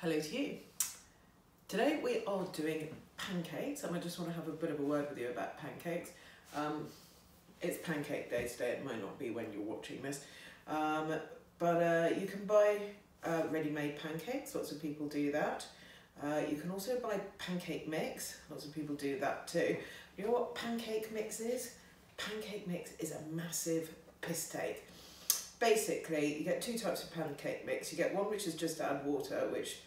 Hello to you. Today we are doing pancakes, and I just want to have a bit of a word with you about pancakes. It's pancake day today. It might not be when you're watching this, but you can buy ready-made pancakes. Lots of people do that. You can also buy pancake mix. Lots of people do that too. You know what pancake mix is? Pancake mix is a massive piss take. Basically, you get two types of pancake mix. You get one which is just add water, which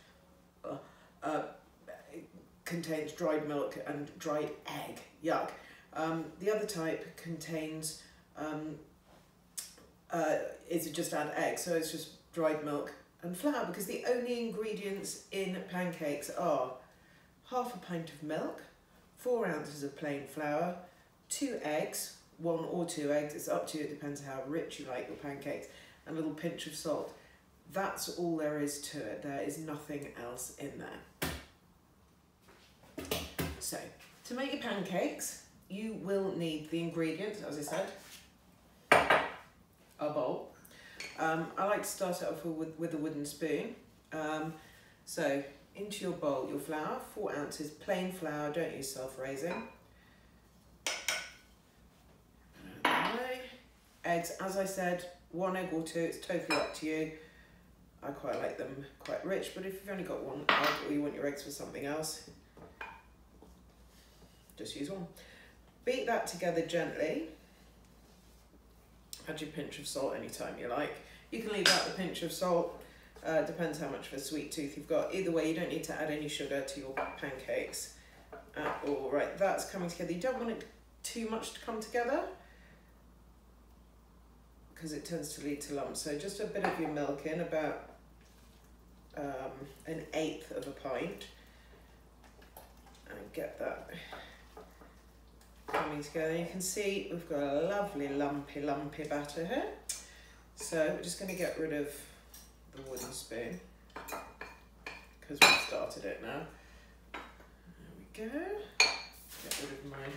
contains dried milk and dried egg. Yuck. The other type contains is just add egg, so it's just dried milk and flour, because the only ingredients in pancakes are half a pint of milk, 4 ounces of plain flour, 2 eggs, 1 or 2 eggs, it's up to you, it depends how rich you like your pancakes, and a little pinch of salt. That's all there is to it. There is nothing else in there. So, to make your pancakes, you will need the ingredients, as I said, a bowl. I like to start it off with a wooden spoon. So, into your bowl, your flour, 4 ounces, plain flour, don't use self-raising. Eggs, as I said, 1 egg or 2, it's totally up to you. I quite like them quite rich, but if you've only got 1 egg or you want your eggs for something else, just use 1. Beat that together gently. Add your pinch of salt anytime you like. You can leave out the pinch of salt, depends how much of a sweet tooth you've got. Either way, you don't need to add any sugar to your pancakes at all. Right, that's coming together. You don't want it too much to come together, because it tends to lead to lumps. So just a bit of your milk in, about 1/8 of a pint, and get that coming together. You can see we've got a lovely lumpy batter here. So we're just going to get rid of the wooden spoon, because we've started it now. There we go. Get rid of my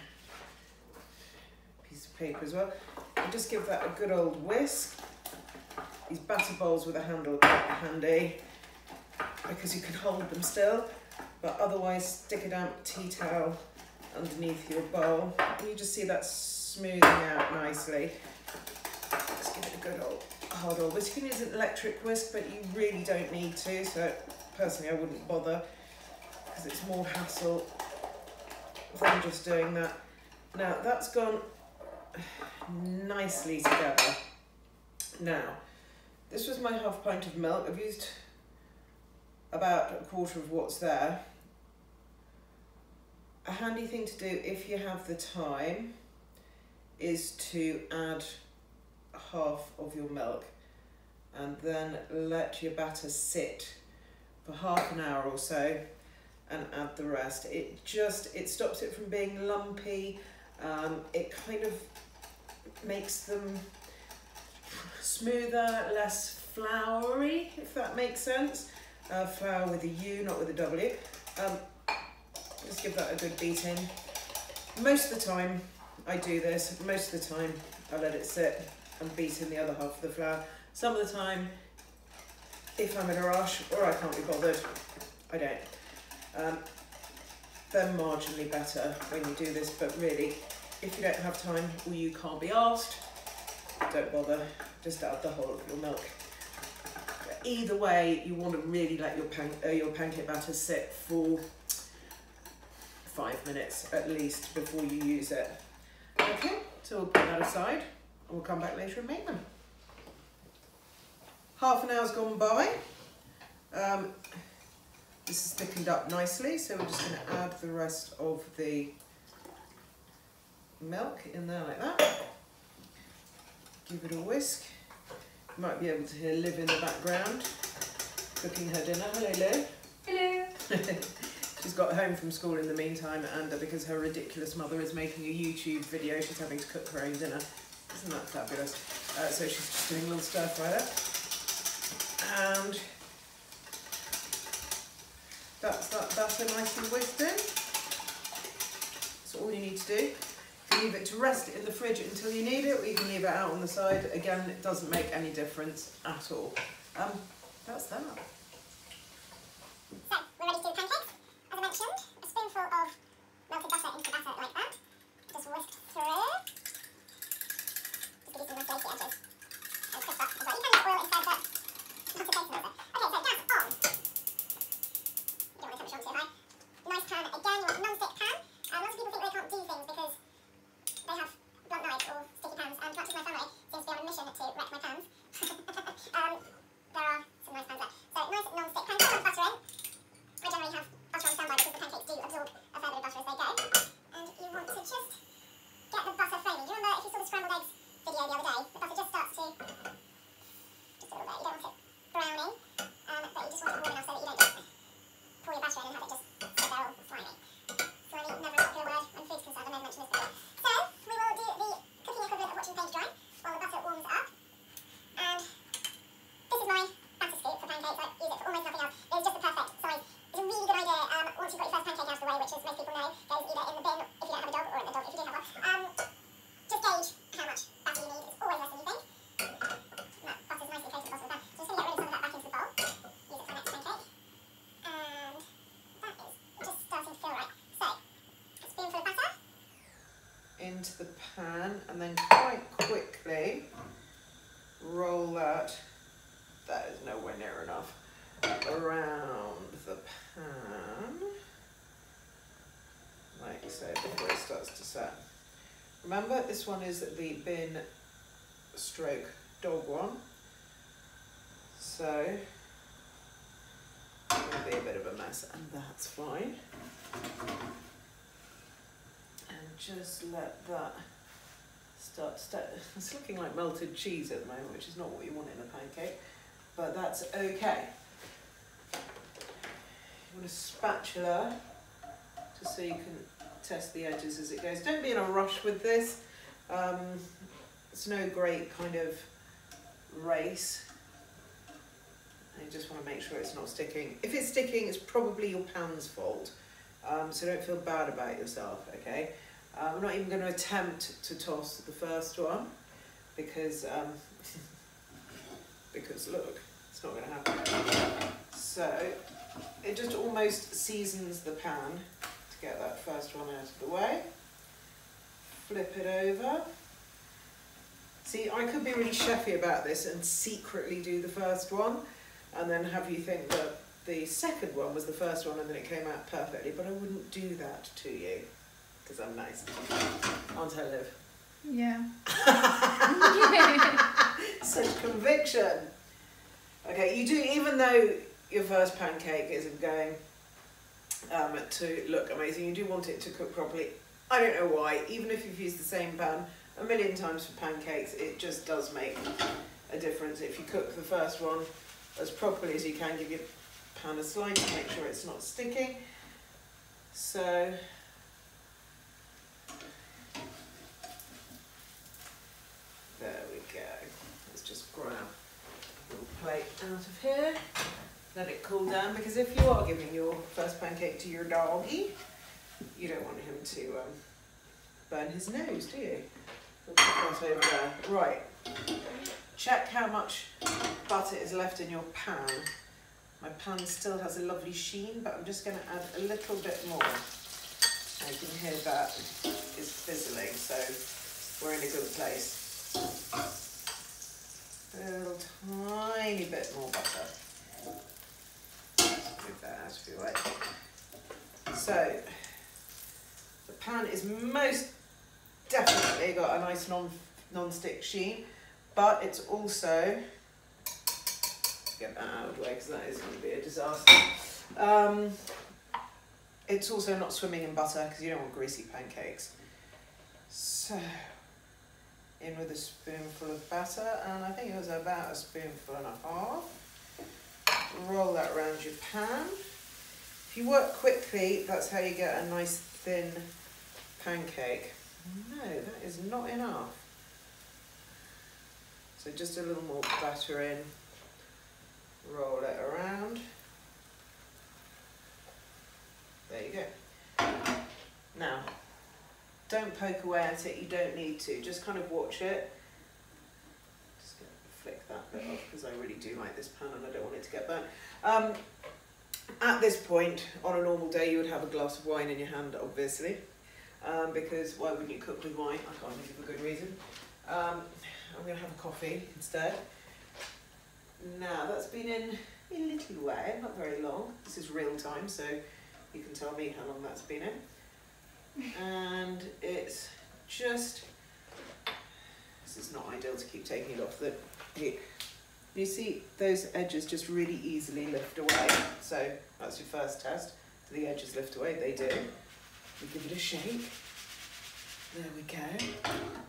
piece of paper as well. And just give that a good old whisk. These batter bowls with a handle are quite handy, because you can hold them still, but otherwise stick a damp tea towel underneath your bowl, and you just see that smoothing out nicely. Just give it a good old hard old whisk. You can use an electric whisk, but you really don't need to, so personally I wouldn't bother, because it's more hassle than just doing that. Now that's gone nicely together. Now, this was my half pint of milk. I've used about 1/4 of what's there. A handy thing to do if you have the time is to add half of your milk and then let your batter sit for half an hour or so and add the rest. It stops it from being lumpy. It kind of makes them smoother, less floury, if that makes sense. Flour with a U, not with a W. Just give that a good beat in. Most of the time I do this, most of the time I let it sit and beat in the other half of the flour. Some of the time, if I'm in a rush or I can't be bothered, I don't. They're marginally better when you do this, but really, if you don't have time or you can't be asked, don't bother, just add the whole of your milk. Either way, you want to really let your pancake batter sit for 5 minutes at least before you use it. Okay, so we'll put that aside and we'll come back later and make them. Half an hour's gone by. This is thickened up nicely, so we're just going to add the rest of the milk in there like that. Give it a whisk. You might be able to hear Liv in the background cooking her dinner. Hello, Liv. Hello. She's got home from school in the meantime, and because her ridiculous mother is making a YouTube video, she's having to cook her own dinner. Isn't that fabulous? So she's just doing a little stir fry there. And that's that batter nicely whisked in. That's all you need to do. You can leave it to rest in the fridge until you need it, or you can leave it out on the side. Again, it doesn't make any difference at all. That's that. So, we're ready to do the pancakes. As I mentioned, a spoonful of melted butter into the batter like that. Just whisked through. Just give you some nice lacy edges. And crisp up as well. You can use oil instead, but not to taste it. Okay, so gas on. You don't want the temperature on too high. Nice pan again, you want a non-stick pan. Lots of people think they can't do things because they have blunt knives or sticky pans. Much as my family seems to be on a mission to wreck my pans. There are some nice pans there. So nice non-stick pan, put butter in. I generally have butter on standby because the pancakes do absorb a fair bit of butter as they go. And you want to just get the butter flaming. Do you remember if you saw the scrambled eggs video the other day? The butter just starts to, just a little bit, you don't want it browning, but you just want it warm enough so that you don't just pour your batter in and have it just sit there all slimy. Slimy, never a popular word when food's concerned, I may have mentioned this before. So, we will do the cooking equivalent of watching the paint dry while the butter warms up. And this is my batter scoop for pancakes. I use it for almost nothing else. It's just the perfect size. It's a really good idea once you've got your first pancake out of the way, which as most people know goes either in the bin if you don't have a dog or in the dog if you do have one. Just gauge how much batter you need. It's always less than you think. That butter's nicely coated across the pan. So I'm just going to get rid of some of that back into the bowl. Use it for my next pancake. And that is just starting to feel right. So, a spoonful of butter. Into the pan and then quite quickly roll that is nowhere near enough, around the pan, like so, before it starts to set. Remember, this one is the bin stroke dog one, so it's going to be a bit of a mess, and that's fine. And just let that start. It's looking like melted cheese at the moment, which is not what you want in a pancake, but that's okay. You want a spatula just so you can test the edges as it goes. Don't be in a rush with this. It's no great kind of race. You just want to make sure it's not sticking. If it's sticking, it's probably your pan's fault. So don't feel bad about yourself, okay? I'm not even going to attempt to toss the first one because because look, it's not going to happen. So it just almost seasons the pan to get that first one out of the way. Flip it over. See, I could be really chefy about this and secretly do the first one and then have you think that the second one was the first one and then it came out perfectly, but I wouldn't do that to you because I'm nice. Aren't I, Liv? Yeah. Such conviction. Okay, you do, even though your first pancake isn't going to look amazing, you do want it to cook properly. I don't know why, even if you've used the same pan a million times for pancakes, it just does make a difference. If you cook the first one as properly as you can, give your pan a slice to make sure it's not sticking. So there we go. Let's just grab a little plate out of here. Let it cool down, because if you are giving your first pancake to your doggy, you don't want him to burn his nose, do you? We'll put that over there. Right. Check how much butter is left in your pan. My pan still has a lovely sheen, but I'm just going to add a little bit more. And you can hear that is fizzling, so we're in a good place. A little tiny bit more butter. Move that out of your way. So the pan is most definitely got a nice non-stick sheen, but it's also, get that out of the way because that is going to be a disaster. It's also not swimming in butter because you don't want greasy pancakes. So in with a spoonful of batter, and I think it was about a spoonful and a half. Roll that around your pan. If you work quickly, that's how you get a nice thin pancake. No, that is not enough. So just a little more batter in. Roll it around. There you go. Now, don't poke away at it, you don't need to. Just kind of watch it. Just going to flick that bit off because I really do like this pan and I don't want it to get burnt. At this point, on a normal day, you would have a glass of wine in your hand, obviously, because why wouldn't you cook with wine? I can't think of a good reason. I'm going to have a coffee instead. Now, that's been in a little while, not very long. This is real time, so you can tell me how long that's been in. And it's just, this is not ideal to keep taking it off the heat. You see those edges just really easily lift away. So that's your first test. Do the edges lift away? They do. We give it a shake. There we go.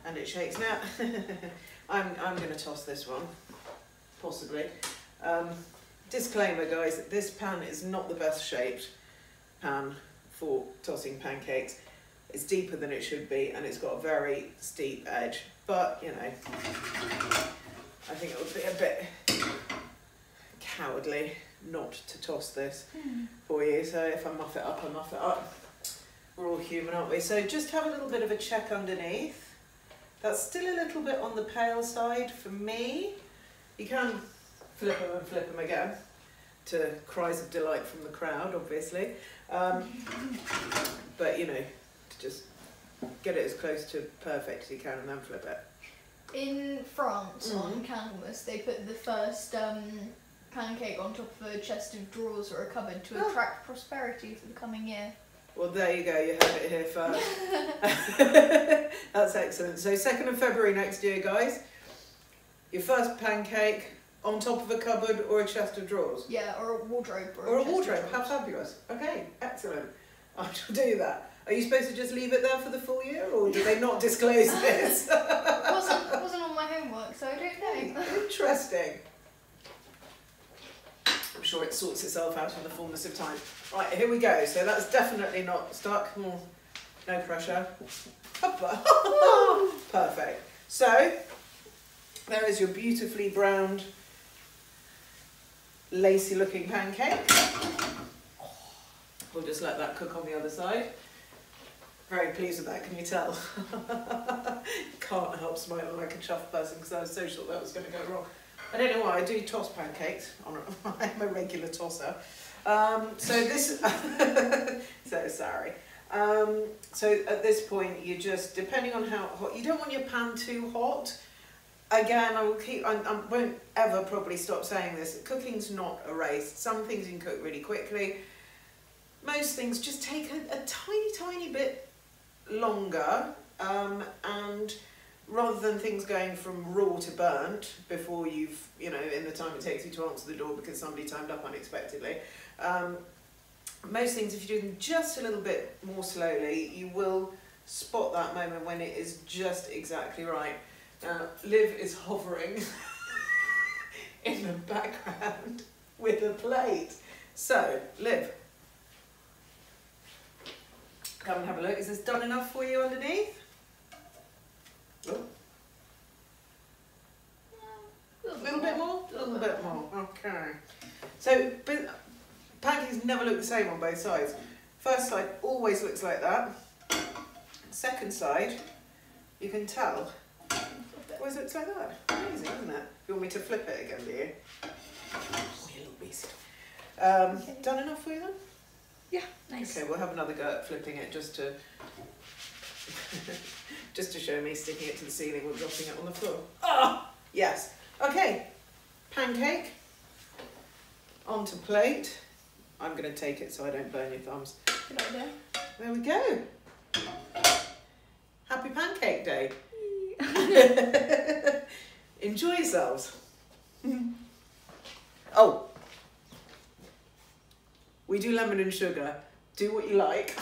And it shakes. Now, I'm going to toss this one, possibly. Disclaimer, guys, this pan is not the best shaped pan for tossing pancakes. It's deeper than it should be, and it's got a very steep edge. But, you know, I think it would be a bit cowardly not to toss this for you. So if I muff it up, I muff it up. We're all human, aren't we? So just have a little bit of a check underneath. That's still a little bit on the pale side for me. You can flip them and flip them again, to cries of delight from the crowd, obviously. But, you know, to just get it as close to perfect as you can and then flip it. In France, on Candlemas, they put the first pancake on top of a chest of drawers or a cupboard to attract prosperity for the coming year. Well, there you go, you heard it here first. That's excellent. So 2nd of February next year, guys, your first pancake on top of a cupboard or a chest of drawers. Yeah, or a wardrobe. Or a wardrobe, how fabulous. Okay, excellent. I shall do that. Are you supposed to just leave it there for the full year, or do they not disclose this? wasn't on my homework, so I don't know. Interesting. I'm sure it sorts itself out in the fullness of time. Right, here we go. So that's definitely not stuck. No pressure. Perfect. So there is your beautifully browned, lacy looking pancake. We'll just let that cook on the other side. Very pleased with that, can you tell? Can't help smiling like a chuffed person because I was so sure that was going to go wrong. I don't know why, I do toss pancakes. I'm a regular tosser. So this, so sorry. So at this point, you just, depending on how hot, you don't want your pan too hot. Again, I won't ever probably stop saying this. Cooking's not a race. Some things you can cook really quickly. Most things just take a tiny, tiny bit longer, and rather than things going from raw to burnt before you've, you know, in the time it takes you to answer the door because somebody turned up unexpectedly, most things, if you do them just a little bit more slowly, you will spot that moment when it is just exactly right. Now, Liv is hovering in the background with a plate. So, Liv, come and have a look. Is this done enough for you underneath? Oh. A little bit more? A little bit more, okay. So, pancakes never look the same on both sides. First side always looks like that. Second side, you can tell, always looks like that. Amazing, isn't it? You want me to flip it again, do you? Oh, you little beast. Okay. Done enough for you then? Yeah, nice. Okay, we'll have another go at flipping it just to just to show me sticking it to the ceiling or dropping it on the floor. Ah, yes. Okay, pancake onto plate. I'm going to take it so I don't burn your thumbs. Good idea. There we go. Happy Pancake Day. Enjoy yourselves. Oh. We do lemon and sugar. Do what you like.